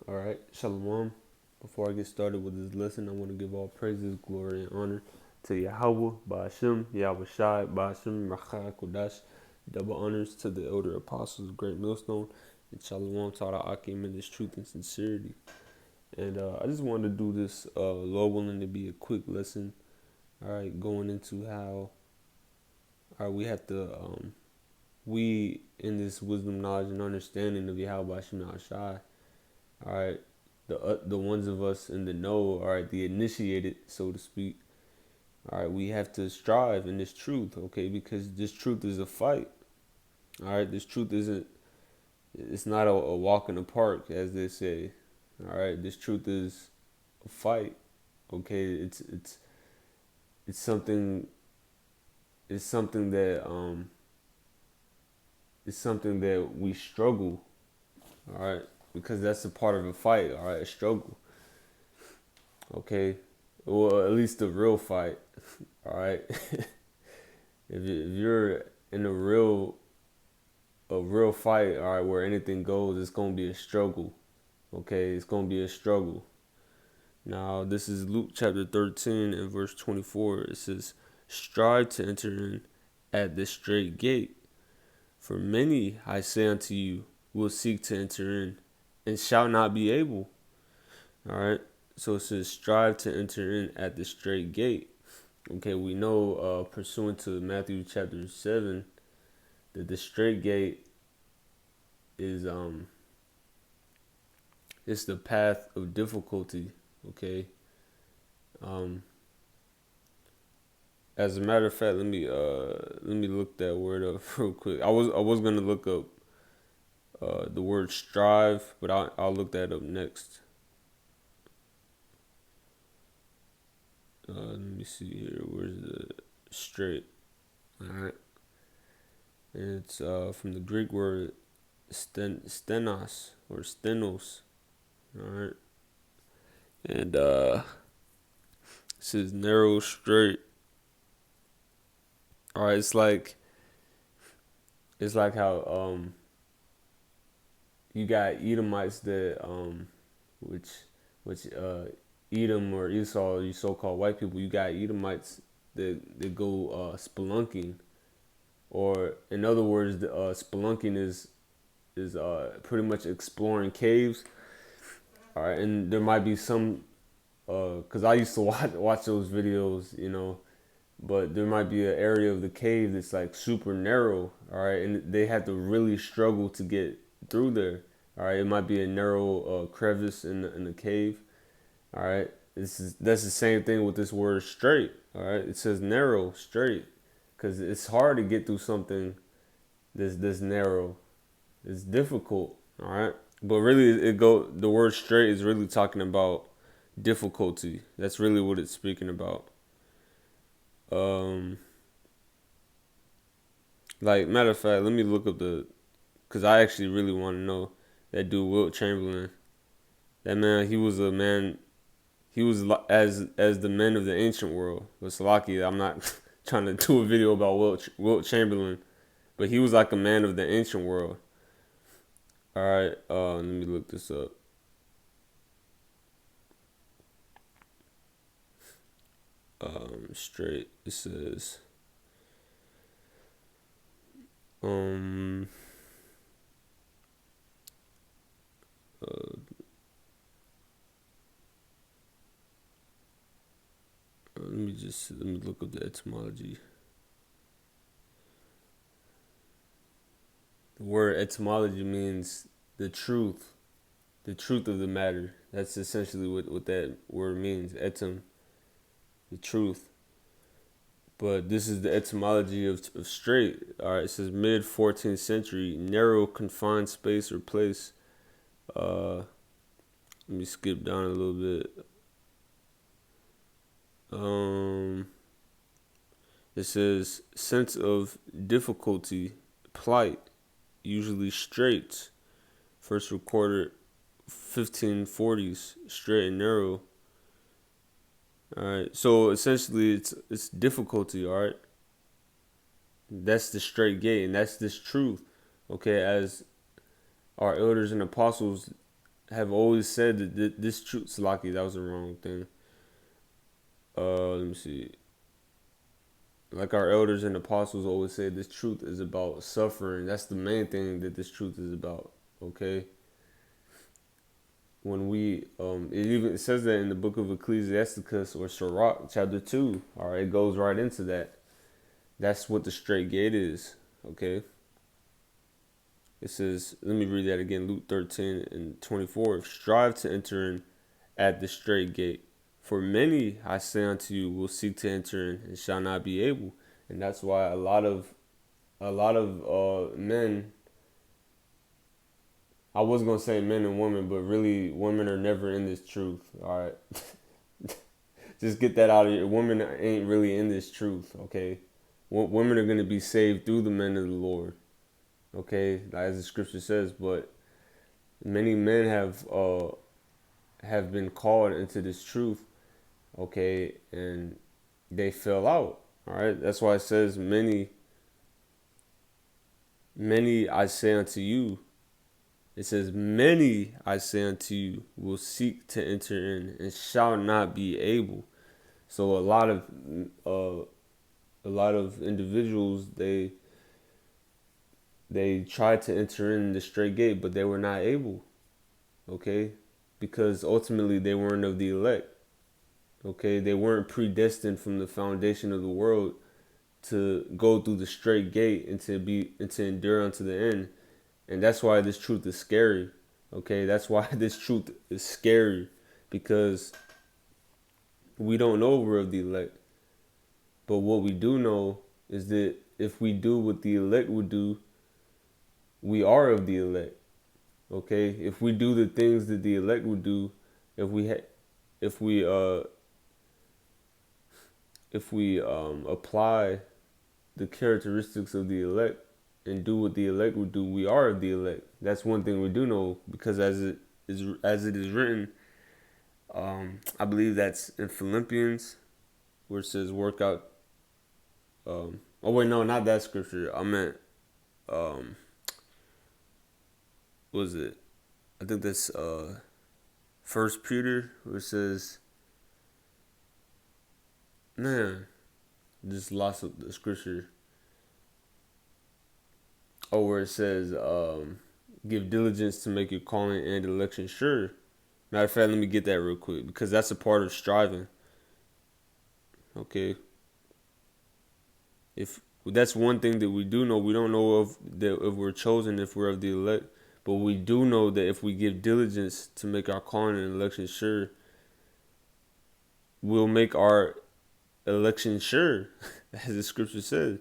All right, Shalom. Before I get started with this lesson, I want to give all praises, glory, and honor to Yahweh, Ba'ashem, Yahweh Shai, Ba'ashem, Rachai, Kodash. Double honors to the elder apostles, Great Millstone, and Shalom to all the Akim in this truth and sincerity. And I just wanted to do this, Lord willing, to be a quick lesson. All right, going into how, all right, we have to, we in this wisdom, knowledge, and understanding of Yahweh, Ba'ashem, Yahweh Shai. All right, the ones of us in the know, all right, the initiated, so to speak. All right, we have to strive in this truth, okay, because this truth is a fight. All right, this truth isn't. It's not a walk in the park, as they say. All right, this truth is a fight. Okay, it's something. It's something that It's something that we struggle. All right, because that's a part of a fight. All right, a struggle. Okay, well, at least a real fight. All right, if you're in a real fight, all right, where anything goes, it's gonna be a struggle. Okay, it's gonna be a struggle. Now, this is Luke chapter 13 and verse 24. It says, "Strive to enter in at the straight gate, for many, I say unto you, will seek to enter in, and shall not be able." All right. So it says, strive to enter in at the straight gate. Okay, we know, pursuant to Matthew chapter 7, that the straight gate is it's the path of difficulty. Okay. Um, as a matter of fact, let me look that word up real quick. I was gonna look up the word strive, but I'll look that up next. Let me see here. Where's the straight? All right, and it's from the Greek word stenos or stenos. All right, and it says narrow, straight. All right, it's like how you got Edomites that which Edom or Esau, you so-called white people, you got Edomites that go spelunking, or in other words, the spelunking is pretty much exploring caves. All right, and there might be some because I used to watch those videos, but there might be an area of the cave that's like super narrow. All right, and they have to really struggle to get through there. All right, it might be a narrow crevice in the cave. All right, that's the same thing with this word straight. All right, it says narrow, straight, because it's hard to get through something this narrow. It's difficult. All right, but really, the word straight is really talking about difficulty. That's really what it's speaking about. Um, like matter of fact, let me look up because I actually really want to know that dude Wilt Chamberlain. That man, he was a man. He was as the men of the ancient world. But Salaki, I'm not trying to do a video about Wilt Chamberlain, but he was like a man of the ancient world. All right, let me look this up. Straight. It says, um, uh, let me look up the etymology. The word etymology means the truth of the matter. That's essentially what that word means. Etym, the truth. But this is the etymology of straight. All right, it says mid 14th century, narrow, confined space or place. Let me skip down a little bit. It says sense of difficulty, plight, usually straight. First recorded 1540s, straight and narrow. All right, so essentially it's difficulty. All right, that's the straight gate, and that's this truth. Okay, as our elders and apostles have always said that this truth, Salaki, that was the wrong thing. Let me see. Like our elders and apostles always say, this truth is about suffering. That's the main thing that this truth is about. Okay. When it says that in the book of Ecclesiasticus or Sirach, chapter 2. All right, it goes right into that. That's what the straight gate is. Okay. It says, let me read that again, Luke 13:24. Strive to enter in at the straight gate. For many, I say unto you, will seek to enter in and shall not be able. And that's why a lot of men, I was gonna say men and women, but really women are never in this truth. All right, just get that out of here. Women ain't really in this truth. Okay, women are gonna be saved through the men of the Lord. Okay, as the scripture says, but many men have been called into this truth. Okay, and they fell out. All right, that's why it says many I say unto you. It says, many, I say unto you, will seek to enter in and shall not be able. So a lot of individuals, they tried to enter in the straight gate, but they were not able. Okay, because ultimately they weren't of the elect. Okay, they weren't predestined from the foundation of the world to go through the straight gate and to endure unto the end. And that's why this truth is scary. Okay, that's why this truth is scary, because we don't know we're of the elect. But what we do know is that if we do what the elect would do, we are of the elect. Okay, if we do the things that the elect would do, if we apply the characteristics of the elect and do what the elect would do, we are of the elect. That's one thing we do know, because as it is written, I believe that's in Philippians, where it says, "Work out." Oh wait, no, not that scripture. I meant, what was it? I think that's First Peter, where it says, man, just lost the scripture. Oh, where it says, give diligence to make your calling and election sure. Matter of fact, let me get that real quick, because that's a part of striving. Okay. If that's one thing that we do know, we don't know if we're chosen, if we're of the elect, but we do know that if we give diligence to make our calling and election sure, we'll make our election sure, as the scripture says.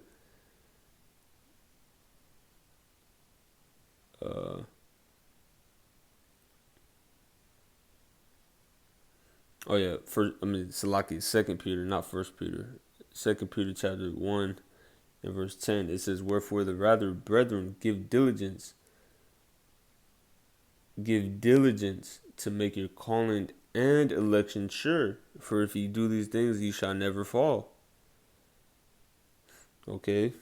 Oh yeah, Salaki, 2 Peter, not First Peter. 2 Peter chapter 1 and verse 10. It says, "Wherefore the rather, brethren, give diligence to make your calling and election sure. For if ye do these things, ye shall never fall." Okay.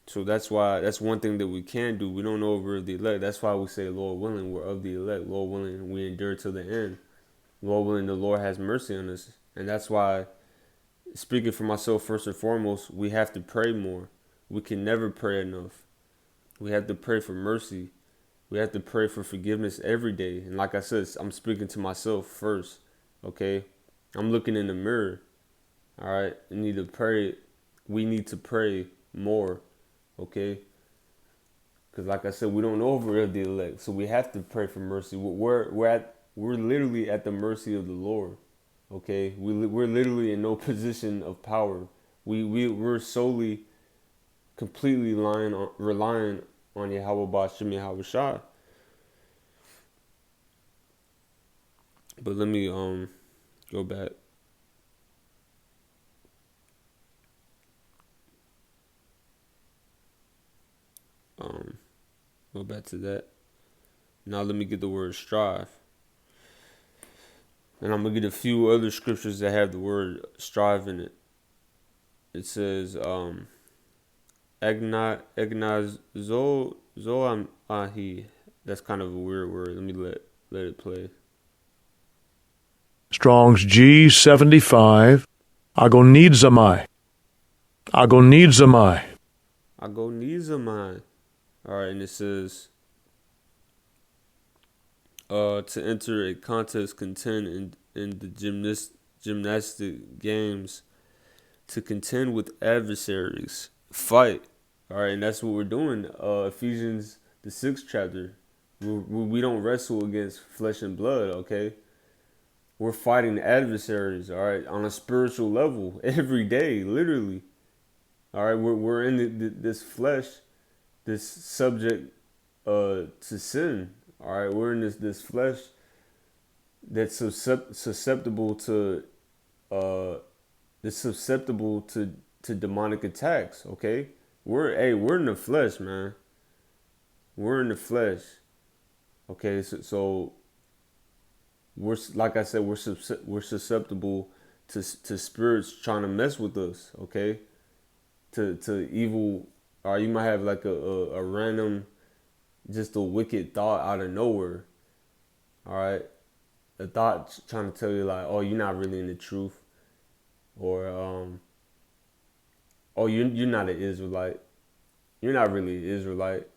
So that's one thing that we can do. We don't know if we're of the elect. That's why we say, Lord willing, we're of the elect. Lord willing, we endure till the end. Lord willing, the Lord has mercy on us. And that's why, speaking for myself first and foremost, we have to pray more. We can never pray enough. We have to pray for mercy. We have to pray for forgiveness every day. And like I said, I'm speaking to myself first. Okay? I'm looking in the mirror. All right? I need to pray. We need to pray more. Okay? Because like I said, we don't know if we're of the elect. So we have to pray for mercy. We're literally at the mercy of the Lord. Okay? We're literally in no position of power. We're solely, completely relying on Yahweh Ba'ashem Yahweh Shah. But let me go back. Go back to that. Now let me get the word strive. And I'm gonna get a few other scriptures that have the word strive in it. It says Egnaz Zoam Ahi. That's kind of a weird word. Let me Let it play. Strong's G75. Agonizomai. Agonizomai. Agonizomai. All right, and it says, to enter a contest, contend in the gymnastic games, to contend with adversaries, fight. All right, and that's what we're doing. Ephesians the 6th chapter. We don't wrestle against flesh and blood. Okay, we're fighting adversaries. All right, on a spiritual level every day, literally. All right, we're in this flesh, this subject to sin. All right, we're in this flesh that's susceptible to uh to demonic attacks. Okay, we're in the flesh, man. We're in the flesh. Okay, so we're, like I said, we're susceptible to spirits trying to mess with us. Okay, to evil. Or you might have like a random, just a wicked thought out of nowhere. All right, a thought trying to tell you like, oh, you're not really in the truth, or oh, you're not an Israelite. You're not really an Israelite.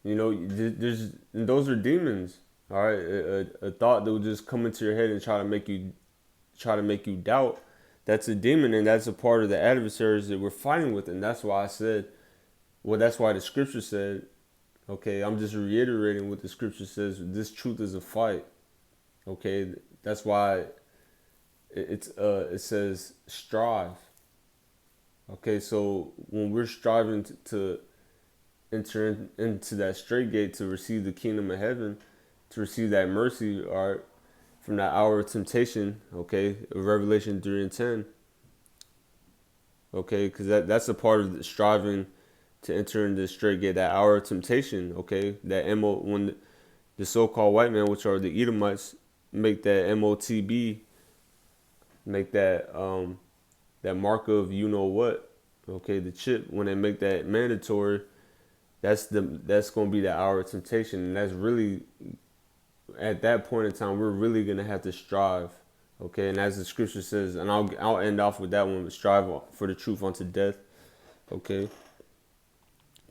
You know, there's those are demons. All right, a thought that will just come into your head and try to make you doubt. That's a demon, and that's a part of the adversaries that we're fighting with, and that's why I said, well, that's why the scripture said, okay, I'm just reiterating what the scripture says. This truth is a fight. Okay, that's why it says strive. Okay, so when we're striving to enter into that straight gate to receive the kingdom of heaven, to receive that mercy, or from that hour of temptation, okay, Revelation 3 and 10, okay, because that's a part of the striving to enter into the straight gate, that hour of temptation, okay, that when the so-called white man, which are the Edomites, make that MOTB, make that mark of you know what, okay, the chip, when they make that mandatory, that's going to be the hour of temptation, and that's really, at that point in time, we're really going to have to strive, okay, and as the scripture says, and I'll end off with that one, strive for the truth unto death, okay,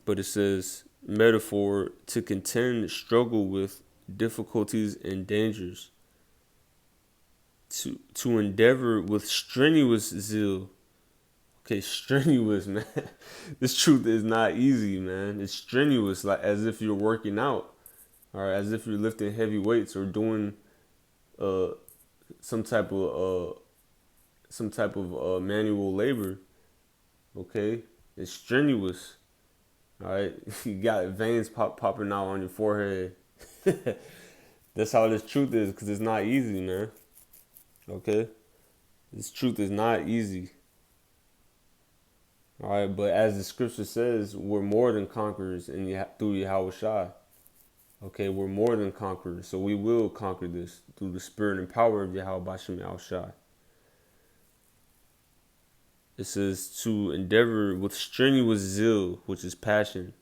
but it says metaphor, to contend, struggle with difficulties and dangers, to endeavor with strenuous zeal. Okay, strenuous, man. This truth is not easy, man. It's strenuous, like as if you're working out, or as if you're lifting heavy weights or doing uh some type of manual labor. Okay, it's strenuous. All right, you got veins popping out on your forehead. That's how this truth is, because it's not easy, man. Okay, this truth is not easy. All right, but as the scripture says, we're more than conquerors through Yahweh Shai. Okay, we're more than conquerors, so we will conquer this through the spirit and power of Yahweh Bashem Al Shai. It says to endeavor with strenuous zeal, which is passion,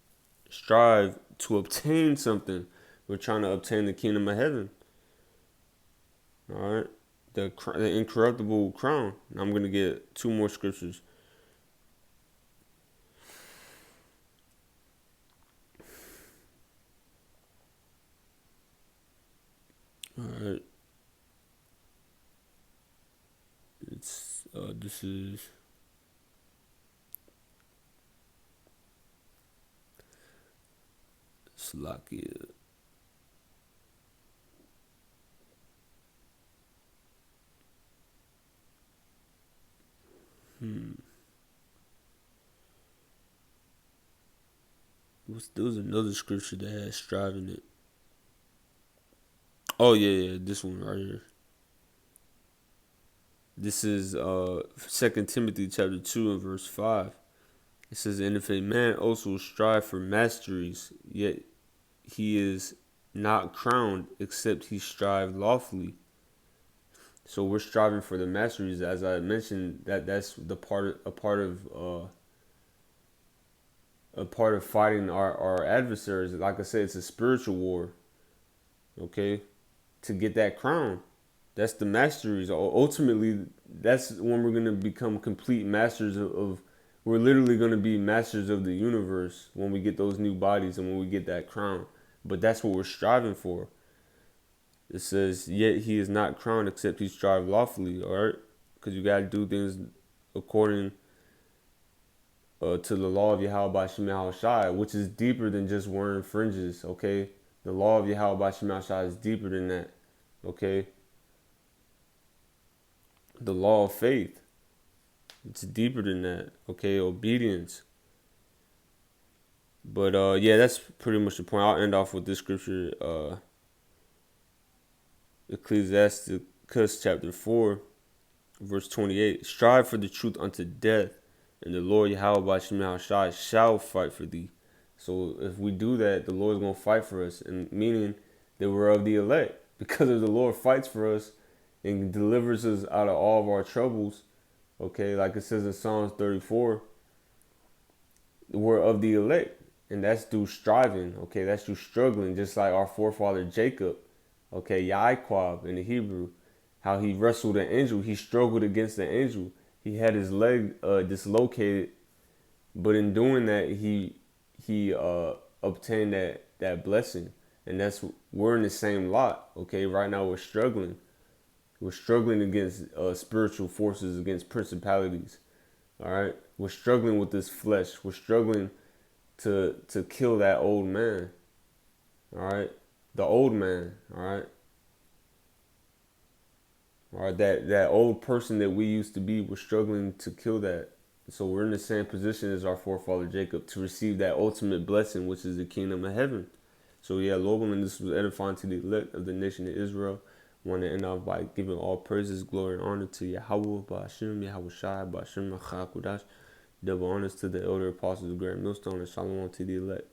strive to obtain something. We're trying to obtain the kingdom of heaven. All right, the incorruptible crown. I'm going to get two more scriptures. All right, this is Slakia. There was another scripture that had strive in it. Oh yeah, this one right here. This is 2 Timothy chapter 2 and verse 5. It says, and if a man also strive for masteries, yet he is not crowned except he strive lawfully. So we're striving for the masteries, as I mentioned. That's a part of fighting our adversaries. Like I said, it's a spiritual war. okay, to get that crown. That's the masteries. Ultimately, that's when we're gonna become complete masters of we're literally gonna be masters of the universe when we get those new bodies and when we get that crown. But that's what we're striving for. It says, yet he is not crowned except he strive lawfully, alright? Because you gotta do things according to the law of Yahweh Shema Shai, which is deeper than just wearing fringes, okay? The law of Yahweh Shema Shai is deeper than that, okay? The law of faith, it's deeper than that, okay? Obedience. But yeah, that's pretty much the point. I'll end off with this scripture, Ecclesiasticus chapter 4, verse 28. Strive for the truth unto death, and the Lord Yahweh Shema Shai shall fight for thee. So if we do that, the Lord's going to fight for us, and meaning that we're of the elect. Because if the Lord fights for us and delivers us out of all of our troubles, okay, like it says in Psalms 34, we're of the elect. And that's through striving, okay? That's through struggling, just like our forefather Jacob, okay? Yaakov in the Hebrew, how he wrestled an angel. He struggled against the angel. He had his leg dislocated, but in doing that, he obtained that blessing. And we're in the same lot, okay? Right now we're struggling. We're struggling against spiritual forces, against principalities, all right? We're struggling with this flesh. We're struggling to kill that old man, all right? The old man, all right? All right, that old person that we used to be, we're struggling to kill that. So we're in the same position as our forefather Jacob to receive that ultimate blessing, which is the kingdom of heaven. So yeah, Lord willing, this was edifying to the elect of the nation of Israel. I want to end off by giving all praises, glory, and honor to Yahweh, Ba'ashem, Yahweh Shai, Ba'ashem, Machakudash. Double honors to the elder apostles of Great Millstone, and shalom to the elect.